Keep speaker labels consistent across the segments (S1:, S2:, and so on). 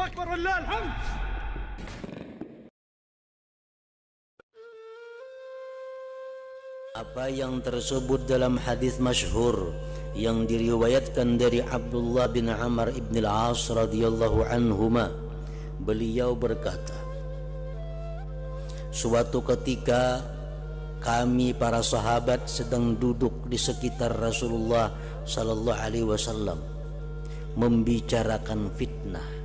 S1: أكبر ولله الحمد.
S2: Apa yang tersebut dalam hadis masyhur yang diriwayatkan dari Abdullah bin Amr ibn al-As radhiyallahu anhuma, beliau berkata, suatu ketika kami para sahabat sedang duduk di sekitar Rasulullah sallallahu alaihi wasallam membicarakan fitnah.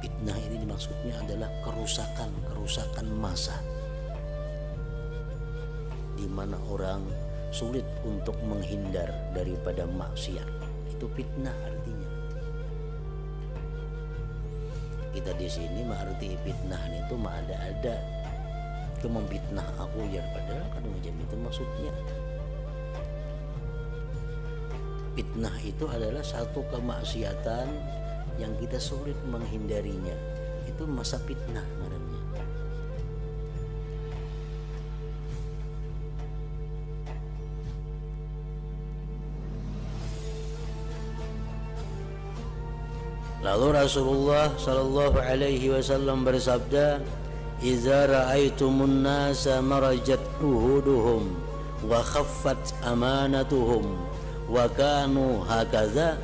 S2: Fitnah ini maksudnya adalah kerusakan masa, di mana orang sulit untuk menghindar daripada maksiat. Itu fitnah artinya. Kita di sini mengerti fitnah itu mah ada itu memfitnah aku ya, padahal kan macam itu maksudnya. Fitnah itu adalah satu kemaksiatan yang kita sulit menghindarinya. Itu masa fitnah namanya. Lalu Rasulullah sallallahu alaihi wasallam bersabda, "Idza ra'aitumun nasa marajat uhuduhum wa khaffat amanatuhum wa kanu hakaza."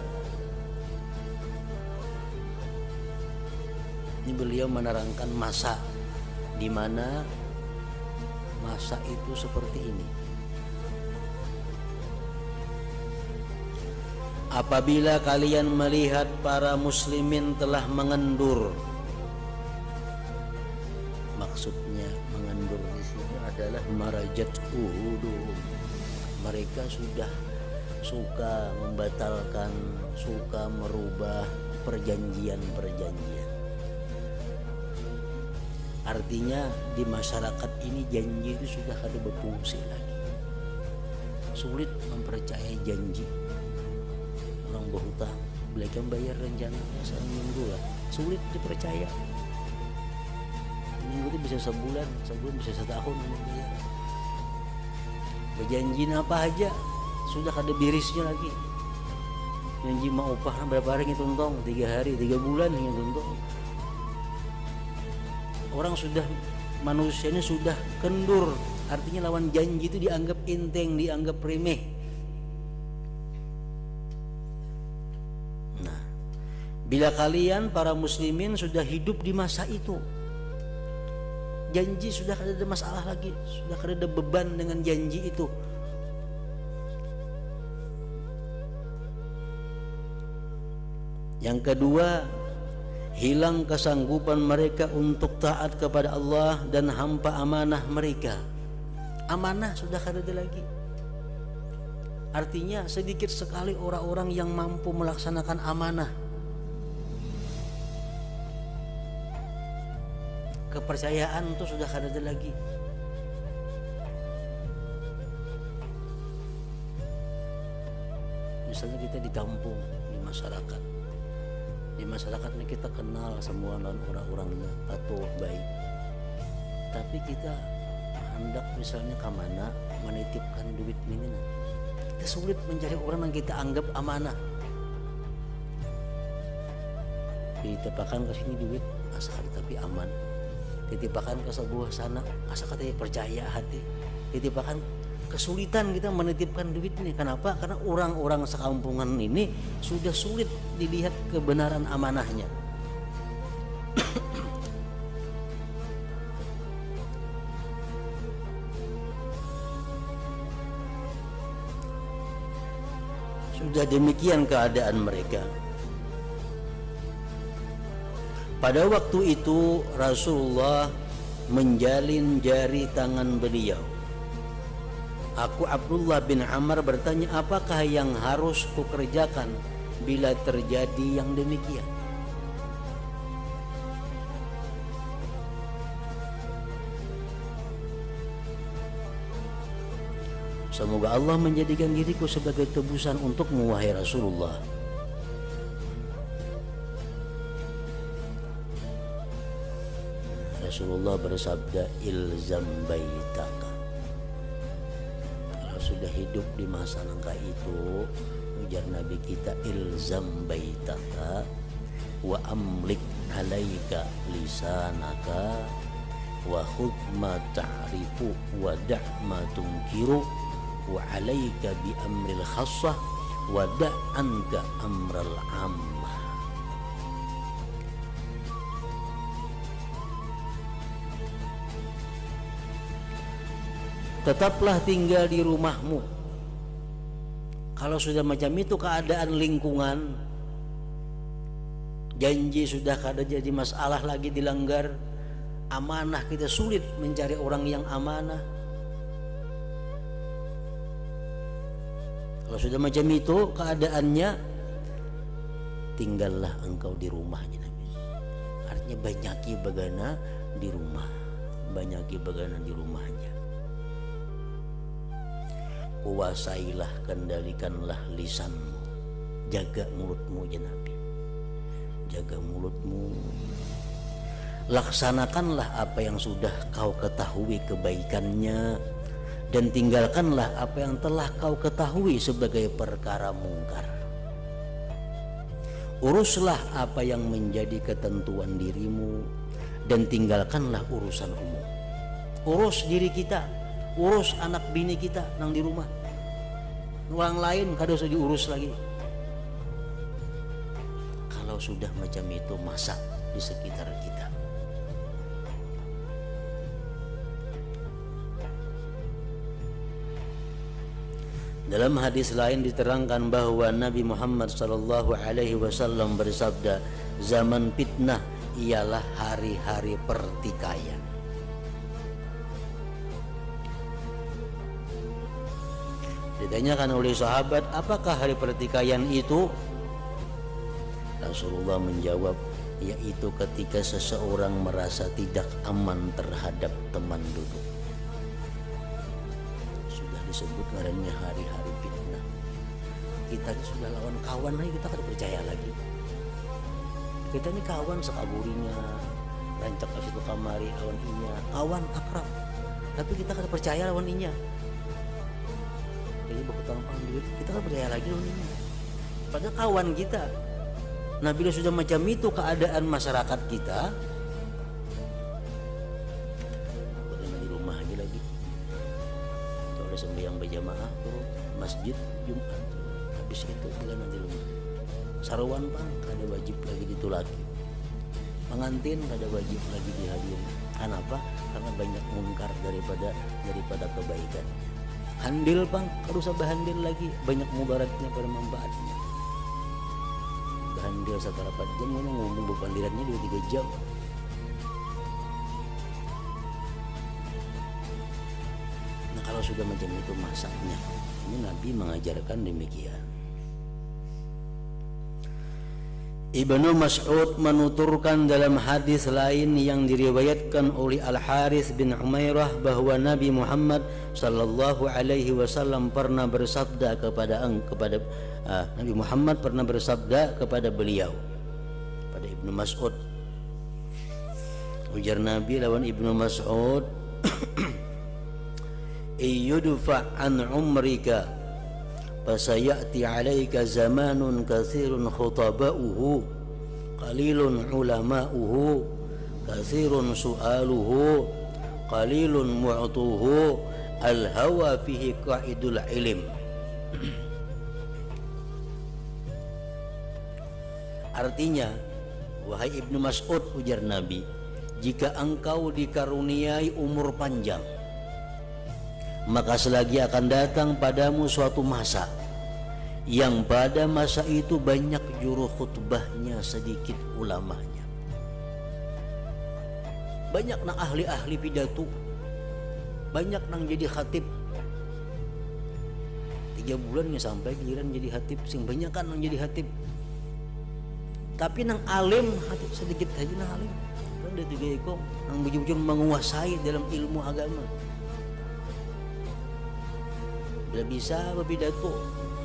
S2: Ini beliau menerangkan masa di mana masa itu seperti ini. Apabila kalian melihat para muslimin telah mengendur, maksudnya mengendur di sini adalah marajat uhuduhum. Mereka sudah suka membatalkan, suka merubah perjanjian-perjanjian. Artinya di masyarakat ini janji itu sudah kada berfungsi lagi. Sulit mempercayai janji. Orang berhutang, belikan bayar rencananya seminggu lah, sulit dipercaya. Minggu itu bisa sebulan bisa setahun bayar. Berjanji apa aja sudah kada birisnya lagi. Janji mau upah berapa hari ngitung, 3 hari, 3 bulan ngitung. Orang sudah, manusia ini sudah kendur, artinya lawan janji itu dianggap enteng, dianggap remeh. Nah, bila kalian para muslimin sudah hidup di masa itu, janji sudah kada ada masalah lagi, sudah kada ada beban dengan janji itu. Yang kedua, hilang kesanggupan mereka untuk taat kepada Allah dan hampa amanah mereka. Amanah sudah kada ada lagi. Artinya sedikit sekali orang-orang yang mampu melaksanakan amanah. Kepercayaan itu sudah kada ada lagi. Misalnya kita di kampung, di masyarakat. Di masyarakat ini kita kenal semua orang-orangnya, patuh, baik. Tapi kita hendak misalnya ke mana menitipkan duit ini, kita sulit mencari orang yang kita anggap amanah. Dititipkan ke sini duit, asa tapi aman. Titipkan ke sebuah sana, asa katanya percaya hati. Titipkan, kesulitan kita menitipkan duit ini. Kenapa? Karena orang-orang sekampungan ini sudah sulit dilihat kebenaran amanahnya. Sudah demikian keadaan mereka. Pada waktu itu Rasulullah menjalin jari tangan beliau. Aku Abdullah bin Amr bertanya, apakah yang harus kukerjakan bila terjadi yang demikian? Semoga Allah menjadikan diriku sebagai tebusan untukmu, wahai Rasulullah. Rasulullah bersabda, ilzam baitaka. sudah hidup di masa nangka itu, ujar Nabi kita, ilzam baitaka wa amlik alaika lisanaka wa khudh ma ta'rifu wa da' ma tunkiru wa alaika bi amril khassah wa da' anka amral ammah. Tetaplah tinggal di rumahmu. Kalau sudah macam itu keadaan lingkungan, janji sudah kada jadi masalah lagi dilanggar, amanah kita sulit mencari orang yang amanah. Kalau sudah macam itu keadaannya, tinggallah engkau di rumahnya Nabi. Artinya banyaki bagana di rumah, banyaki bagana di rumahnya. Kuasailah, kendalikanlah lisanmu, jaga mulutmu ya Nabi, jaga mulutmu. Laksanakanlah apa yang sudah kau ketahui kebaikannya, dan tinggalkanlah apa yang telah kau ketahui sebagai perkara mungkar. Uruslah apa yang menjadi ketentuan dirimu, dan tinggalkanlah urusan umum. Urus diri kita, urus anak bini kita nang di rumah. Orang lain kada usah diurus lagi. Kalau sudah macam itu, masa di sekitar kita. Dalam hadis lain diterangkan bahwa Nabi Muhammad SAW bersabda, zaman fitnah ialah hari-hari pertikaian. Ditanyakan oleh sahabat, apakah hari pertikaian itu? Rasulullah menjawab, yaitu ketika seseorang merasa tidak aman terhadap teman duduk. Sudah disebut ngarannya hari-hari fitnah. Kita sudah lawan kawan lagi, kita kada percaya lagi. Kita ini kawan sekaburinya, rancak ke situ kamari lawan inya, kawan akrab. Tapi kita kada percaya lawan inya. Jadi berhutang duit, kita kan percaya lagi loh ini. Padahal kawan kita. Nah bila sudah macam itu keadaan masyarakat kita, bagaimana di rumah aja lagi. Kalau ada sembahyang berjamaah turun masjid Jumat, habis itu bagaimana di rumah. Sarwan pang kada wajib lagi ditulaki. Pengantin kada wajib lagi dihadiri. Kenapa? Karena banyak mungkar daripada kebaikan. Handil bang, harus handil lagi, banyak mudaratnya pada manfaatnya. Handil setelah 4 jam, ngomong berpandirannya 2-3 jam. Nah kalau sudah macam itu masaknya, ini Nabi mengajarkan demikian. Ibnu Mas'ud menuturkan dalam hadis lain yang diriwayatkan oleh Al-Harits bin Umairah bahwa Nabi Muhammad sallallahu alaihi wasallam pernah bersabda Nabi Muhammad pernah bersabda kepada beliau, pada Ibnu Mas'ud. Ujar Nabi lawan Ibnu Mas'ud, "Iyudfa an umrika fasayati alaika zamanun katsirun khutaba'uhu qalilun ulama'uhu katsirun su'aluhu qalilun mu'tuhu al-hawa fihi qa'idul ilm." Artinya, wahai Ibnu Mas'ud, ujar Nabi, jika engkau dikaruniai umur panjang, maka selagi akan datang padamu suatu masa yang pada masa itu banyak juru khutbahnya, sedikit ulamanya. Banyak nang ahli-ahli pidato, banyak nang jadi khatib. 3 bulan ya sampai giliran jadi khatib, sing banyak kan nang jadi khatib. Tapi nang alim khatib sedikit aja nang alim. Kan dia juga ikut nang bujur-bujur menguasai dalam ilmu agama. Bila bisa berpidato,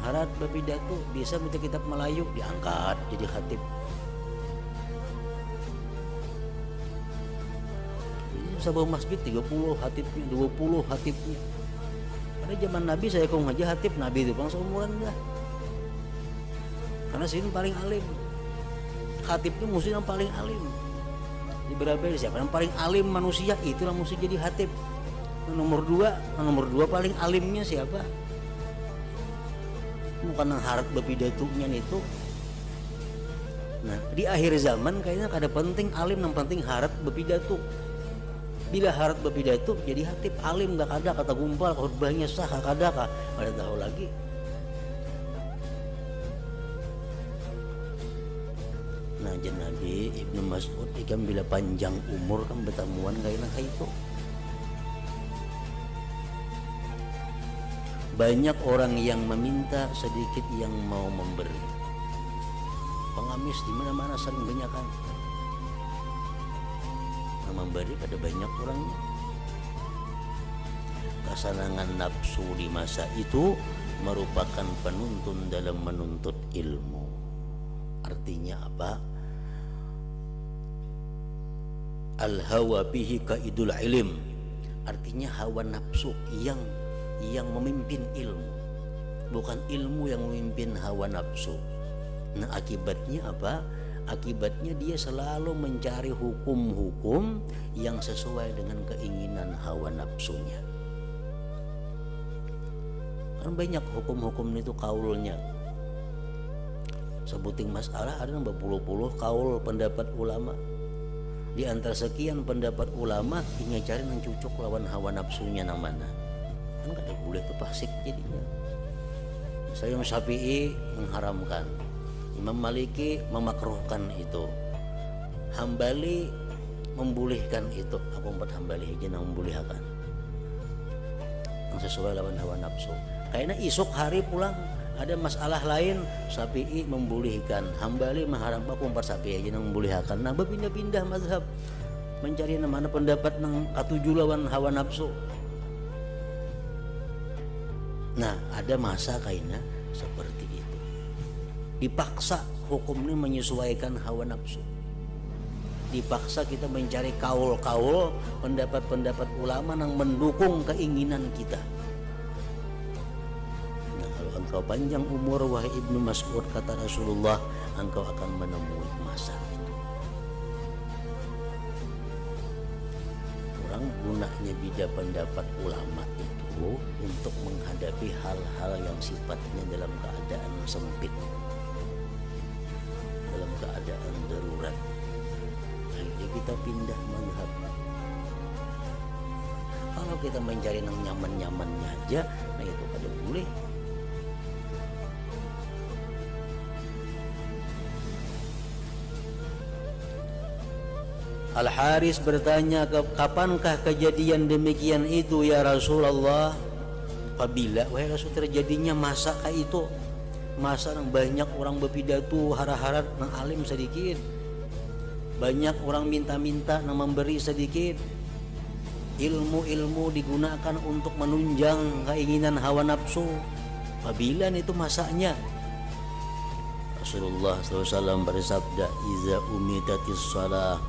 S2: harat berpidato, bisa minta kitab Melayu, diangkat jadi khatib. Sebuah masjid 30 khatibnya, 20 khatibnya. Pada zaman Nabi saya kong aja hatib Nabi itu bang seumuran dah. Karena sini paling alim. Hatib itu musuh yang paling alim. Di berapa siapa yang paling alim manusia itulah musuh jadi hatib. Nomor dua paling alimnya siapa? Bukan yang harap bepidatunya itu. Nah di akhir zaman kayaknya kada penting alim, yang penting harap bepidatu. Bila harap berpidato jadi hatib alim gak ada kata gumpal khutbahnya sah kada kah pada tahu lagi. Nah jan Nabi Ibnu Mas'ud ikan bila panjang umur kan bertemuan gak enak itu. Banyak orang yang meminta sedikit yang mau memberi. Pengamis di mana-mana sering banyakan. Memberi pada banyak orangnya. Kesenangan nafsu di masa itu merupakan penuntun dalam menuntut ilmu. Artinya apa? Al-hawa bihi kaidul ilm. Artinya hawa nafsu yang memimpin ilmu, bukan ilmu yang memimpin hawa nafsu. Nah akibatnya apa? Akibatnya dia selalu mencari hukum-hukum yang sesuai dengan keinginan hawa nafsunya. Kan banyak hukum-hukum itu kaulnya. Sebuting masalah ada yang berpuluh-puluh kaul pendapat ulama. Di antara sekian pendapat ulama ingin cari yang cocok lawan hawa nafsunya yang mana. Kan kada boleh itu fasik jadinya. Saya Syafi'i mengharamkan, Imam Maliki memakruhkan itu, Hambali membolehkan itu. Aku empat Hambali aja yang membolehkan yang sesuai lawan hawa nafsu. Kayaknya isuk hari pulang ada masalah lain, Syafi'i membolehkan, Hambali mengharamkan. Aku empat Syafi'i aja yang membolehkan. Nah berpindah-pindah mazhab mencari mana pendapat yang katuju lawan hawa nafsu. Nah ada masa kayaknya seperti itu. Dipaksa hukum ini menyesuaikan hawa nafsu. Dipaksa kita mencari kaul-kaul, pendapat-pendapat ulama yang mendukung keinginan kita. Nah kalau engkau panjang umur wahai Ibnu Mas'ud, kata Rasulullah, engkau akan menemui masa itu. Orang gunanya bida pendapat ulama itu untuk menghadapi hal-hal yang sifatnya dalam keadaan sempit, dalam keadaan darurat. Jadi kita pindah mazhab. Kalau kita mencari yang nyaman-nyamannya aja, nah itu kada boleh. Al-Haris bertanya, kapankah kejadian demikian itu ya Rasulullah? Apabila wahai Rasul terjadinya masa kayak itu, masa yang banyak orang berpidato hara-hara nang alim sedikit, banyak orang minta-minta nang memberi sedikit, ilmu-ilmu digunakan untuk menunjang keinginan hawa nafsu. Apabila itu masanya, Rasulullah SAW bersabda, iza umitatis salah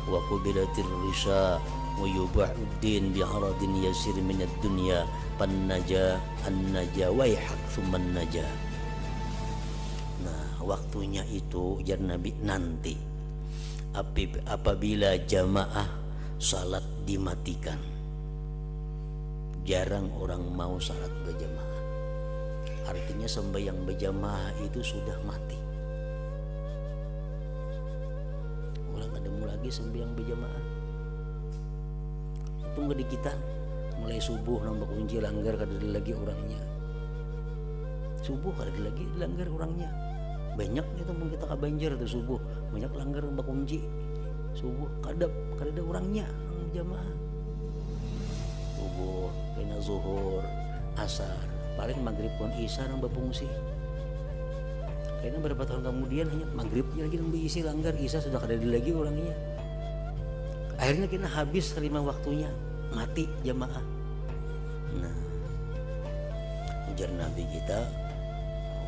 S2: wa qubilatir risha wa yuba'uddin bi'aradin yasir minad dunya pannaja annaja waihak thumman naja. Nah waktunya itu jar Nabi nanti apabila jamaah salat dimatikan, jarang orang mau salat berjamaah. Artinya sembahyang berjamaah itu sudah mati. Orang ada lagi sembahyang berjamaah. Itu nggak di kita mulai subuh nambah kunci langgar kada ada lagi orangnya. Subuh kada ada lagi langgar orangnya. Banyak itu pun kita kabanjir tuh subuh banyak langgar nambah kunci. Subuh kada ada orangnya nang jamaah. Subuh, kena zuhur, asar, paling maghrib pun isya nambah fungsi. Kayaknya beberapa tahun kemudian hanya maghribnya lagi nambah isi langgar, isya sudah kada ada lagi orangnya. Akhirnya kita habis terima waktunya, mati jamaah. Nah, ujar Nabi kita,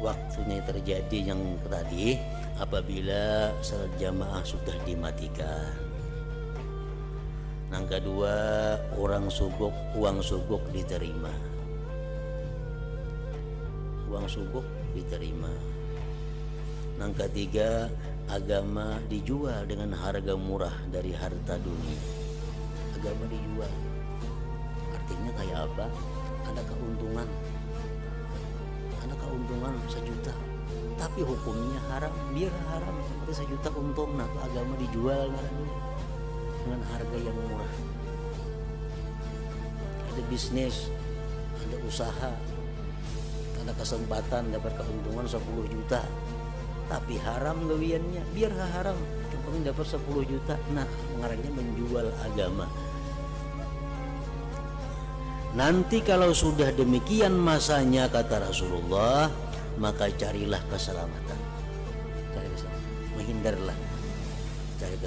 S2: waktunya terjadi yang tadi apabila salat jamaah sudah dimatikan. Yang kedua, uang suguk diterima. uang suguk diterima. Yang ketiga, agama dijual dengan harga murah dari harta dunia. Agama dijual, artinya kayak apa? Ada keuntungan 1 juta, tapi hukumnya haram. Biar haram, itu 1 juta untung, nah agama dijual dengan harga yang murah. Ada bisnis, ada usaha, ada kesempatan dapat keuntungan 10 juta, tapi haram gawiannya. Biar haram, yang penting dapat 10 juta. Nah, ngarannya menjual agama. Nanti kalau sudah demikian masanya, kata Rasulullah, maka carilah keselamatan. Menghindarlah. Cari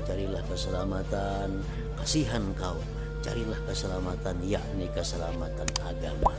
S2: carilah keselamatan. Kasihan kau, carilah keselamatan, yakni keselamatan agama.